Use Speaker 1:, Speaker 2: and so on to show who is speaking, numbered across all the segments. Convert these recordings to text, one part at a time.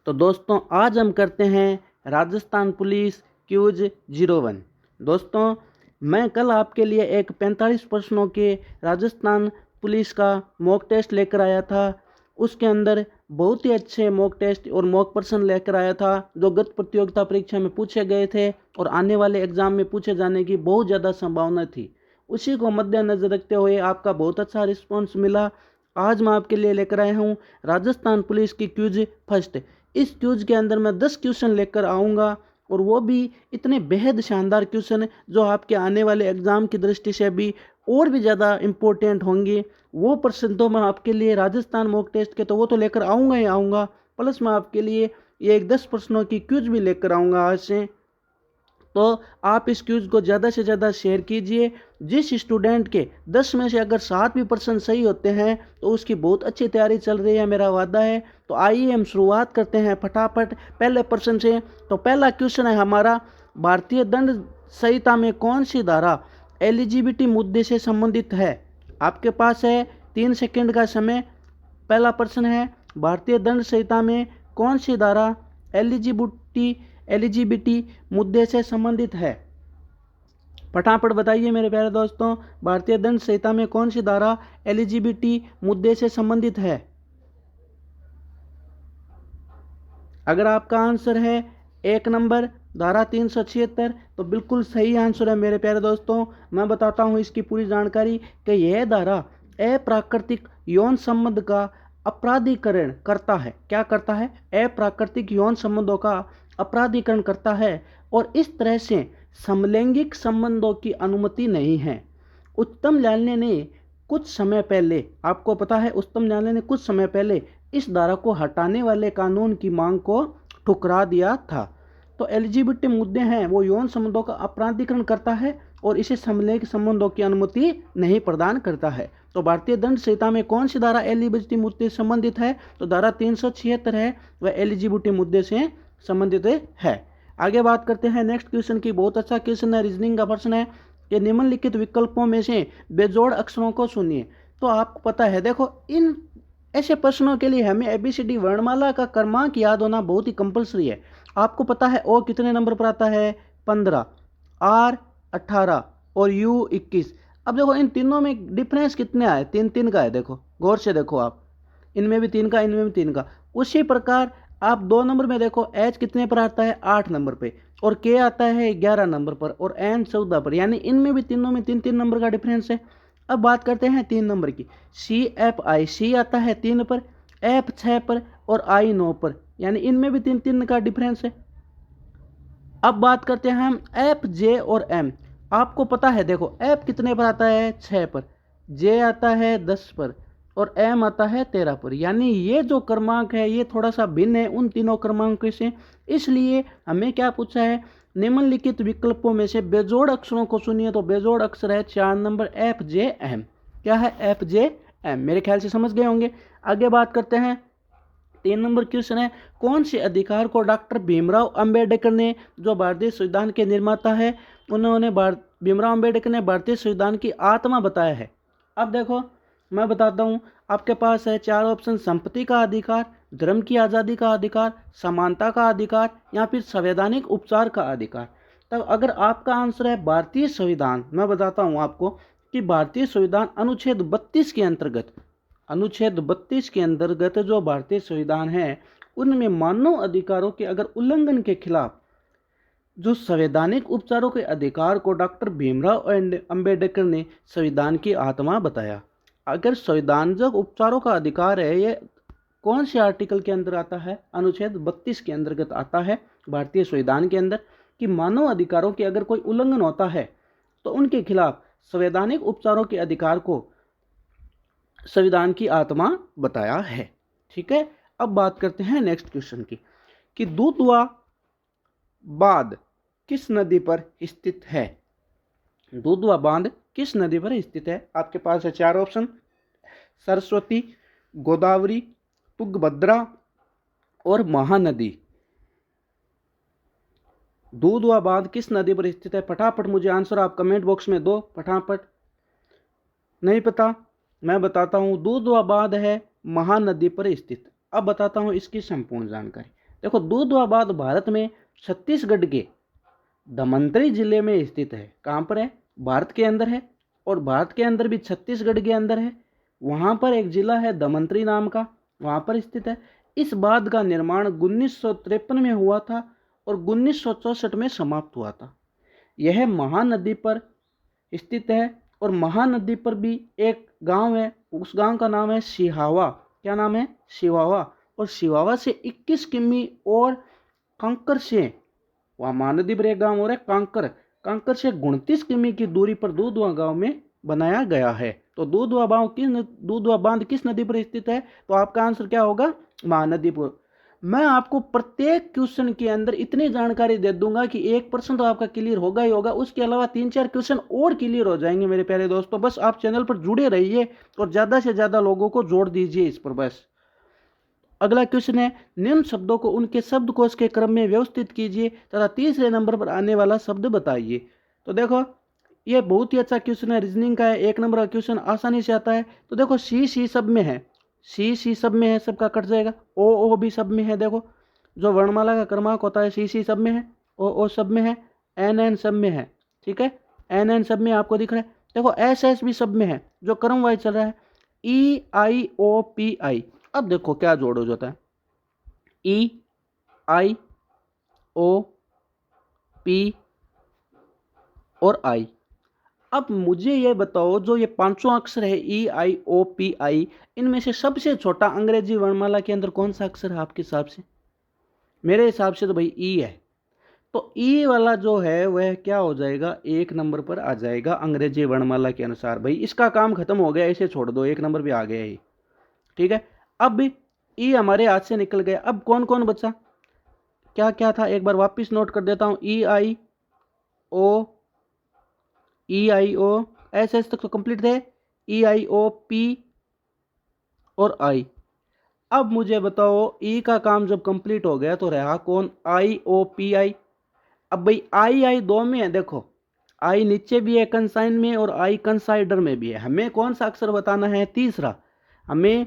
Speaker 1: तो दोस्तों आज हम करते हैं राजस्थान पुलिस क्यूज 01। दोस्तों मैं कल आपके लिए एक 45 प्रश्नों के राजस्थान पुलिस का मॉक टेस्ट लेकर आया था। उसके अंदर बहुत ही अच्छे मॉक टेस्ट और मॉक प्रश्न लेकर आया था जो गत प्रतियोगिता परीक्षा में पूछे गए थे और आने वाले एग्जाम में पूछे जाने की बहुत ज़्यादा संभावना थी। उसी को मद्देनजर रखते हुए आपका बहुत अच्छा रिस्पॉन्स मिला। आज मैं आपके लिए लेकर आया हूँ राजस्थान पुलिस की क्यूज फर्स्ट। इस क्यूज के अंदर मैं 10 क्वेश्चन लेकर आऊँगा और वो भी इतने बेहद शानदार क्वेश्चन जो आपके आने वाले एग्ज़ाम की दृष्टि से भी और भी ज़्यादा इम्पोर्टेंट होंगे। वो प्रश्न तो मैं आपके लिए राजस्थान मॉक टेस्ट के तो वो तो लेकर आऊँगा ही आऊँगा, प्लस मैं आपके लिए ये एक 10 प्रश्नों की क्यूज भी लेकर आऊँगा आज से। तो आप इस क्यूज को ज़्यादा से ज़्यादा शेयर कीजिए। जिस स्टूडेंट के 10 में से अगर 7 भी % सही होते हैं तो उसकी बहुत अच्छी तैयारी चल रही है, मेरा वादा है। तो आइए हम शुरुआत करते हैं फटाफट पहले प्रश्न से। तो पहला क्वेश्चन है हमारा, भारतीय दंड संहिता में कौन सी धारा एलिजिबिलिटी मुद्दे से संबंधित है? आपके पास है 3 सेकंड का समय। पहला प्रश्न है, भारतीय दंड संहिता में कौन सी धारा एलिजिबिलिटी मुद्दे से संबंधित है? फटाफट बताइए मेरे प्यारे दोस्तों, भारतीय दंड संहिता में कौन सी धारा एलिजिबिलिटी मुद्दे से संबंधित है? अगर आपका आंसर है 1 नंबर धारा 376 तो बिल्कुल सही आंसर है मेरे प्यारे दोस्तों। मैं बताता हूँ इसकी पूरी जानकारी कि यह धारा अप्राकृतिक यौन संबंध का अपराधीकरण करता है। क्या करता है? अप्राकृतिक यौन संबंधों का अपराधीकरण करता है और इस तरह से समलैंगिक संबंधों की अनुमति नहीं है। उच्चतम न्यायालय ने कुछ समय पहले, आपको पता है उच्चतम न्यायालय ने कुछ समय पहले इस धारा को हटाने वाले कानून की मांग को ठुकरा दिया था। तो एलिजिबिलिटी मुद्दे हैं वो यौन संबंधों का अपराधीकरण करता है और इसे समलैंगिक संबंधों की अनुमति नहीं प्रदान करता है। तो भारतीय दंड संहिता में कौन सी धारा एलिजिबिलिटी मुद्दे से संबंधित है? तो धारा 376 है, वह एलिजिबिलिटी मुद्दे से संबंधित है। आगे बात करते हैं नेक्स्ट क्वेश्चन की। बहुत अच्छा क्वेश्चन है, रीजनिंग का प्रश्न है कि निम्नलिखित विकल्पों में से बेजोड़ अक्षरों को सुनिए। तो आपको पता है, देखो इन ऐसे प्रश्नों के लिए हमें ABCD वर्णमाला का क्रमांक याद होना बहुत ही कंपलसरी है। आपको पता है O कितने नंबर पर आता है? 15, R 18 और U 21। अब देखो इन तीनों में डिफरेंस कितने आए? 3-3 का है। देखो गौर से देखो आप, इनमें भी 3 का, इनमें भी 3 का। उसी प्रकार आप 2 नंबर में देखो H कितने पर आता है? 8 नंबर पे, और K आता है 11 नंबर पर, और N 14 पर, यानी इनमें भी तीनों में 3-3 नंबर का डिफरेंस है। अब बात करते हैं 3 नंबर की। CFI, C आता है 3 पर, F 6 पर और I 9 पर, यानी इनमें भी 3-3 का डिफरेंस है। अब बात करते हैं हम FJ और M। आपको पता है देखो F कितने पर आता है? 6 पर, J आता है 10 पर और M आता है 13 पर, यानी ये जो क्रमांक है ये थोड़ा सा भिन्न है उन तीनों क्रमांकों से। इसलिए हमें क्या पूछा है? निम्नलिखित विकल्पों में से बेजोड़ अक्षरों को सुनिए। तो बेजोड़ अक्षर है 4 नंबर FJM। क्या है? FJM। मेरे ख्याल से समझ गए होंगे। आगे बात करते हैं 3 नंबर क्वेश्चन है, कौन से अधिकार को डॉक्टर भीमराव अंबेडकर ने, जो भारतीय संविधान के निर्माता है, उन्होंने भीमराव अंबेडकर ने भारतीय संविधान की आत्मा बताया है? अब देखो मैं बताता हूँ, आपके पास है 4 ऑप्शन। संपत्ति का अधिकार, धर्म की आज़ादी का अधिकार, समानता का अधिकार या फिर संवैधानिक उपचार का अधिकार। तब अगर आपका आंसर है भारतीय संविधान, मैं बताता हूँ आपको कि भारतीय संविधान अनुच्छेद 32 के अंतर्गत, अनुच्छेद 32 के अंतर्गत जो भारतीय संविधान है उनमें मानव अधिकारों के अगर उल्लंघन के खिलाफ जो संवैधानिक उपचारों के अधिकार को डॉक्टर भीमराव अंबेडकर ने संविधान की आत्मा बताया। अगर संवैधानिक उपचारों का अधिकार है, ये कौन से आर्टिकल के अंदर आता है? अनुच्छेद 32 के अंतर्गत आता है भारतीय संविधान के अंदर, कि मानव अधिकारों के अगर कोई उल्लंघन होता है तो उनके खिलाफ संवैधानिक उपचारों के अधिकार को संविधान की आत्मा बताया है। ठीक है, अब बात करते हैं नेक्स्ट क्वेश्चन की कि दुधवा बांध किस नदी पर स्थित है? दुधवा बांध किस नदी पर स्थित है? आपके पास है 4 ऑप्शन। सरस्वती, गोदावरी, तुंगभद्रा और महानदी। दुधवा बांध किस नदी पर स्थित है? फटाफट मुझे आंसर आप कमेंट बॉक्स में दो फटाफट। नहीं पता? मैं बताता हूँ, दुधवा बांध है महानदी पर स्थित। अब बताता हूँ इसकी संपूर्ण जानकारी। देखो दूधवाबाद भारत में छत्तीसगढ़ के धमंतरी जिले में स्थित है। कहाँ पर है? भारत के अंदर है, और भारत के अंदर भी छत्तीसगढ़ के अंदर है। वहाँ पर एक जिला है धमंतरी नाम का, वहाँ पर स्थित है। इस बांध का निर्माण 1953 में हुआ था और 1964 में समाप्त हुआ था। यह महानदी पर स्थित है, और महानदी पर भी एक गांव है, उस गांव का नाम है सिहावा। क्या नाम है? सिहावा। और सिहावा से 21 किमी और कांकर से, वहाँ महानदी पर एक गांव और है कांकर, कांकर से 29 किमी की दूरी पर दूधवा गांव में बनाया गया है। तो दूधवा बांध किस नदी पर स्थित है? तो आपका आंसर क्या होगा? महानदी पर। मैं आपको प्रत्येक क्वेश्चन के अंदर इतनी जानकारी दे दूंगा कि 1% तो आपका क्लियर होगा ही होगा, उसके अलावा 3-4 क्वेश्चन और क्लियर हो जाएंगे मेरे प्यारे दोस्तों। बस आप चैनल पर जुड़े रहिए और ज़्यादा से ज़्यादा लोगों को जोड़ दीजिए इस पर। बस अगला क्वेश्चन है, निम्न शब्दों को उनके शब्दकोश के क्रम में व्यवस्थित कीजिए तथा तीसरे नंबर पर आने वाला शब्द बताइए। तो देखो ये बहुत ही अच्छा क्वेश्चन है, रीजनिंग का है, 1 नंबर का क्वेश्चन आसानी से आता है। तो देखो सी सब में है, सी सब में है, सबका कट जाएगा। ओ भी सब में है। देखो जो वर्णमाला का क्रमांक होता है सी सब में है, ओ सब में है, एन सब में है। ठीक है, एन सब में आपको दिख रहा है। देखो एस भी सब में है, जो क्रम वाइज चल रहा है, EIOPI। अब देखो क्या जोड़ो जाता है, EIOP और I। अब मुझे ये बताओ, जो ये 5 अक्षर है EIOPI, इनमें से सबसे छोटा अंग्रेजी वर्णमाला के अंदर कौन सा अक्षर है आपके हिसाब से? मेरे हिसाब से तो भाई ई है। तो ई वाला जो है वह क्या हो जाएगा? 1 नंबर पर आ जाएगा अंग्रेजी वर्णमाला के अनुसार। भाई इसका काम खत्म हो गया, इसे छोड़ दो, 1 नंबर भी आ गया ये। ठीक है, अब भी ई हमारे हाथ से निकल गया। अब कौन कौन बचा, क्या क्या था, एक बार वापस नोट कर देता हूं। EIO SS तक तो कंप्लीट थे, EIOP और I। अब मुझे बताओ ई का काम जब कंप्लीट हो गया तो रहा कौन? IOPI। अब भाई आई 2 में है। देखो आई नीचे भी है कंसाइन में, और आई कंसाइडर में भी है। हमें कौन सा अक्षर बताना है? तीसरा। हमें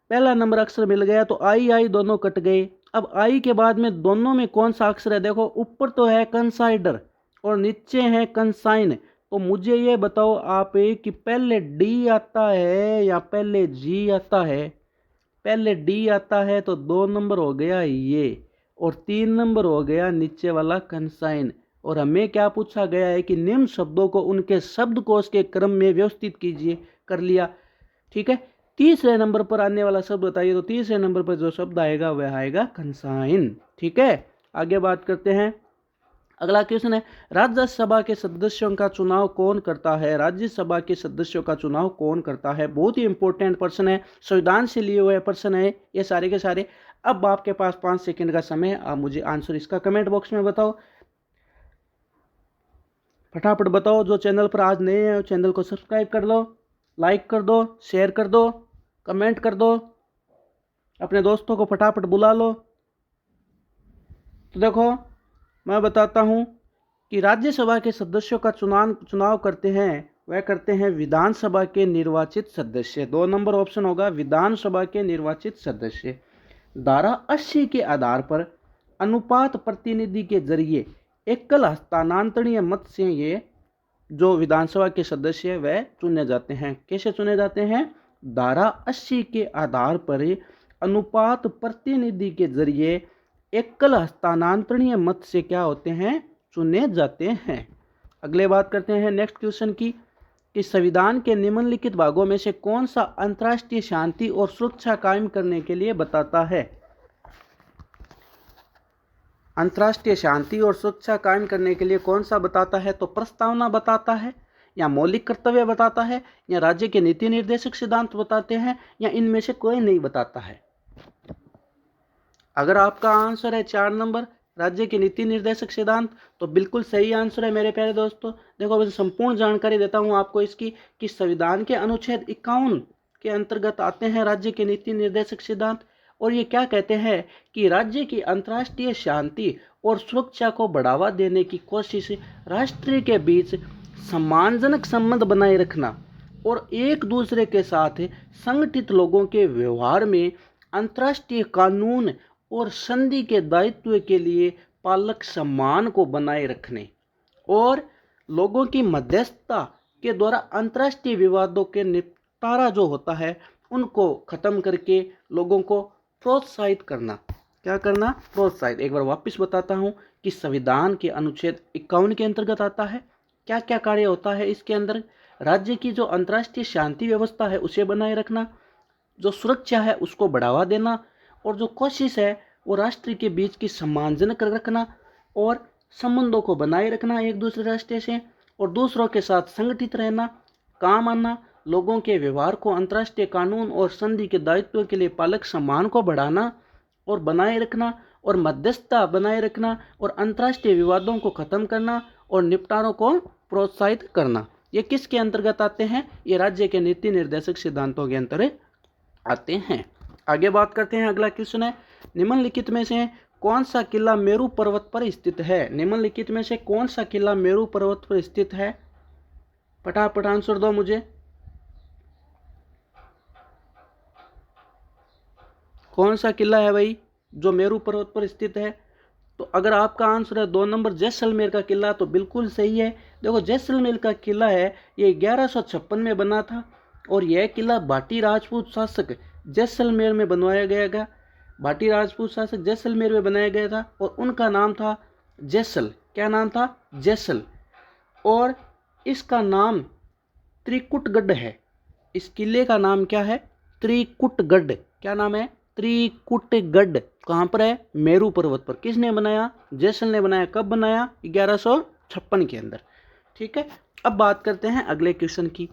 Speaker 1: पहला नंबर अक्षर मिल गया, तो आई दोनों कट गए। अब आई के बाद में दोनों में कौन सा अक्षर है? देखो ऊपर तो है कंसाइडर और नीचे है कंसाइन। तो मुझे ये बताओ आप कि पहले डी आता है या पहले जी आता है? पहले डी आता है तो 2 नंबर हो गया ये, और 3 नंबर हो गया नीचे वाला कंसाइन। और हमें क्या पूछा गया है कि निम्न शब्दों को उनके शब्दकोश के क्रम में व्यवस्थित कीजिए। कर लिया। ठीक है, तीसरे नंबर पर आने वाला शब्द बताइए। तो तीसरे नंबर पर जो शब्द आएगा वह आएगा कंसाइन। ठीक है, आगे बात करते हैं। अगला क्वेश्चन है, राज्यसभा के सदस्यों का चुनाव कौन करता है? राज्यसभा के सदस्यों का चुनाव कौन करता है? बहुत ही इंपॉर्टेंट प्रश्न है, संविधान से लिए हुए प्रश्न है ये सारे के सारे। अब आपके पास 5 सेकंड का समय है, आप मुझे आंसर इसका कमेंट बॉक्स में बताओ, फटाफट बताओ। जो चैनल पर आज नए हैं चैनल को सब्सक्राइब कर लो, लाइक कर दो, शेयर कर दो, कमेंट कर दो, अपने दोस्तों को फटाफट बुला लो। तो देखो मैं बताता हूं कि राज्यसभा के सदस्यों का चुनाव करते हैं, वह करते हैं विधानसभा के निर्वाचित सदस्य। 2 नंबर ऑप्शन होगा, विधानसभा के निर्वाचित सदस्य। धारा 80 के आधार पर अनुपात प्रतिनिधि के जरिए एकल हस्तांतरणीय मत से ये जो विधानसभा के सदस्य वह चुने जाते हैं। कैसे चुने जाते हैं? धारा 80 के आधार पर अनुपात प्रतिनिधि के जरिए एकल हस्तांतरणीय मत से क्या होते हैं? चुने जाते हैं। अगले बात करते हैं नेक्स्ट क्वेश्चन की, कि संविधान के निम्नलिखित भागों में से कौन सा अंतर्राष्ट्रीय शांति और सुरक्षा कायम करने के लिए बताता है? अंतर्राष्ट्रीय शांति और सुरक्षा कायम करने के लिए कौन सा बताता है? तो प्रस्तावना बताता है, या मौलिक कर्तव्य बताता है, या राज्य के नीति निर्देशक सिद्धांत बताते हैं, या इनमें से कोई नहीं बताता है। अगर आपका आंसर है 4 नंबर राज्य के नीति निर्देशक सिद्धांत, तो बिल्कुल सही आंसर है मेरे प्यारे दोस्तों। देखो मैं संपूर्ण जानकारी देता हूं आपको इसकी, कि संविधान के अनुच्छेद 51 के अंतर्गत आते हैं राज्य के नीति निर्देशक सिद्धांत। और ये क्या कहते हैं कि राज्य की अंतर्राष्ट्रीय शांति और सुरक्षा को बढ़ावा देने की कोशिश, राष्ट्र के बीच सम्मानजनक संबंध बनाए रखना, और एक दूसरे के साथ संगठित लोगों के व्यवहार में अंतर्राष्ट्रीय कानून और संधि के दायित्व के लिए पालक सम्मान को बनाए रखने और लोगों की मध्यस्थता के द्वारा अंतर्राष्ट्रीय विवादों के निपटारा जो होता है उनको खत्म करके लोगों को प्रोत्साहित करना। क्या करना? प्रोत्साहित। एक बार वापस बताता हूँ कि संविधान के अनुच्छेद 51 के अंतर्गत आता है। क्या क्या कार्य होता है इसके अंदर? राज्य की जो अंतर्राष्ट्रीय शांति व्यवस्था है उसे बनाए रखना, जो सुरक्षा है उसको बढ़ावा देना, और जो कोशिश है वो राष्ट्र के बीच की सम्मानजनक रखना और संबंधों को बनाए रखना एक दूसरे राष्ट्र से, और दूसरों के साथ संगठित रहना, काम आना, लोगों के व्यवहार को अंतर्राष्ट्रीय कानून और संधि के दायित्व के लिए पालक सम्मान को बढ़ाना और बनाए रखना, और मध्यस्थता बनाए रखना, और अंतर्राष्ट्रीय विवादों को खत्म करना और निपटारों को प्रोत्साहित करना। ये किसके अंतर्गत आते हैं? ये राज्य के नीति निर्देशक सिद्धांतों के अंतर्गत आते हैं। आगे बात करते हैं। अगला क्वेश्चन है, निम्नलिखित में से कौन सा किला मेरू पर्वत पर स्थित है? निम्नलिखित में से कौन सा किला मेरू पर्वत पर स्थित है? फटाफट आंसर दो मुझे। कौन सा किला है भाई जो मेरू पर्वत पर स्थित है? तो अगर आपका आंसर है 2 नंबर जैसलमेर का किला तो बिल्कुल सही है। देखो जैसलमेर का किला है ये 1156 में बना था और यह किला भाटी राजपूत शासक जैसलमेर में बनवाया गया था। भाटी राजपूत शासक जैसलमेर में बनाया गया था और उनका नाम था जैसल। क्या नाम था? जैसल। और इसका नाम त्रिकुटगढ़ है। इस किले का नाम क्या है? त्रिकुटगढ़। क्या नाम है? त्रिकुटगढ़। कहाँ पर है? मेरू पर्वत पर। किसने बनाया? जैसल ने बनाया। कब बनाया? 1156 के अंदर। ठीक है। अब बात करते हैं अगले क्वेश्चन की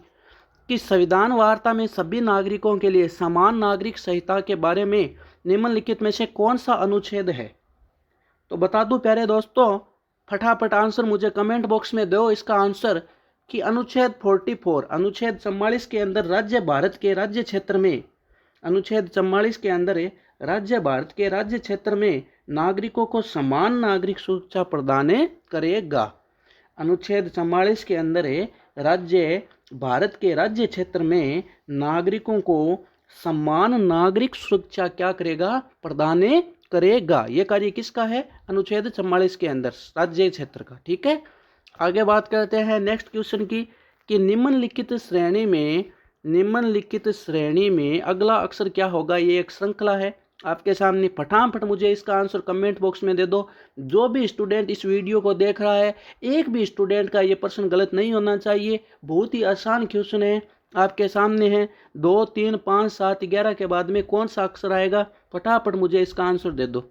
Speaker 1: कि संविधान वार्ता में सभी नागरिकों के लिए समान नागरिक संहिता के बारे में निम्नलिखित में से कौन सा अनुच्छेद है? तो बता दूं प्यारे दोस्तों, फटाफट आंसर मुझे कमेंट बॉक्स में दो इसका आंसर कि अनुच्छेद 44 अनुच्छेद 44 के अंदर राज्य भारत के राज्य क्षेत्र में अनुच्छेद 44 के अंदर राज्य भारत के राज्य क्षेत्र में नागरिकों को समान नागरिक सुरक्षा प्रदान करेगा। अनुच्छेद 44 के अंदर राज्य भारत के राज्य क्षेत्र में नागरिकों को समान नागरिक सुरक्षा क्या करेगा? प्रदान करेगा। यह कार्य किसका है? अनुच्छेद 44 के अंदर राज्य क्षेत्र का। ठीक है। आगे बात करते हैं नेक्स्ट क्वेश्चन की कि निम्नलिखित श्रेणी में अगला अक्षर क्या होगा? ये एक श्रृंखला है आपके सामने। फटाफट मुझे इसका आंसर कमेंट बॉक्स में दे दो। जो भी स्टूडेंट इस वीडियो को देख रहा है, एक भी स्टूडेंट का ये प्रश्न गलत नहीं होना चाहिए। बहुत ही आसान क्वेश्चन है आपके सामने है। 2, 3, 5, 7, 11 के बाद में कौन सा अक्षर आएगा? फटाफट मुझे इसका आंसर दे दो।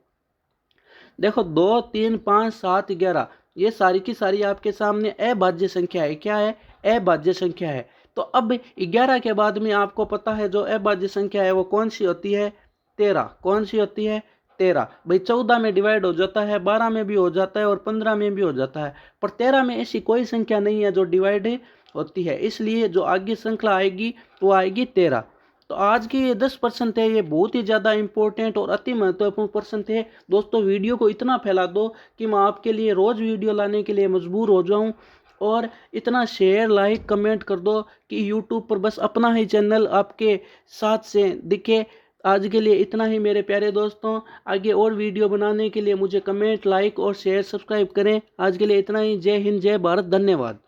Speaker 1: देखो 2, 3, 5, 7, 11 ये सारी की सारी आपके सामने अभाज्य संख्या है। क्या है? अभाज्य संख्या है। तो अब 11 के बाद में आपको पता है जो अभाज्य संख्या है वो कौन सी होती है? 13। कौन सी होती है? 13। भाई 14 में डिवाइड हो जाता है, 12 में भी हो जाता है और 15 में भी हो जाता है, पर 13 में ऐसी कोई संख्या नहीं है जो डिवाइड होती है। इसलिए जो आगे श्रृंखला आएगी वो आएगी 13। तो आज की ये 10% थे, ये बहुत ही ज़्यादा इंपॉर्टेंट और अति महत्वपूर्ण पर्सन थे। दोस्तों वीडियो को इतना फैला दो कि मैं आपके लिए रोज़ वीडियो लाने के लिए मजबूर हो जाऊं, और इतना शेयर लाइक कमेंट कर दो कि यूट्यूब पर बस अपना ही चैनल आपके साथ से दिखे। आज के लिए इतना ही मेरे प्यारे दोस्तों। आगे और वीडियो बनाने के लिए मुझे कमेंट लाइक और शेयर सब्सक्राइब करें। आज के लिए इतना ही। जय हिंद, जय भारत, धन्यवाद।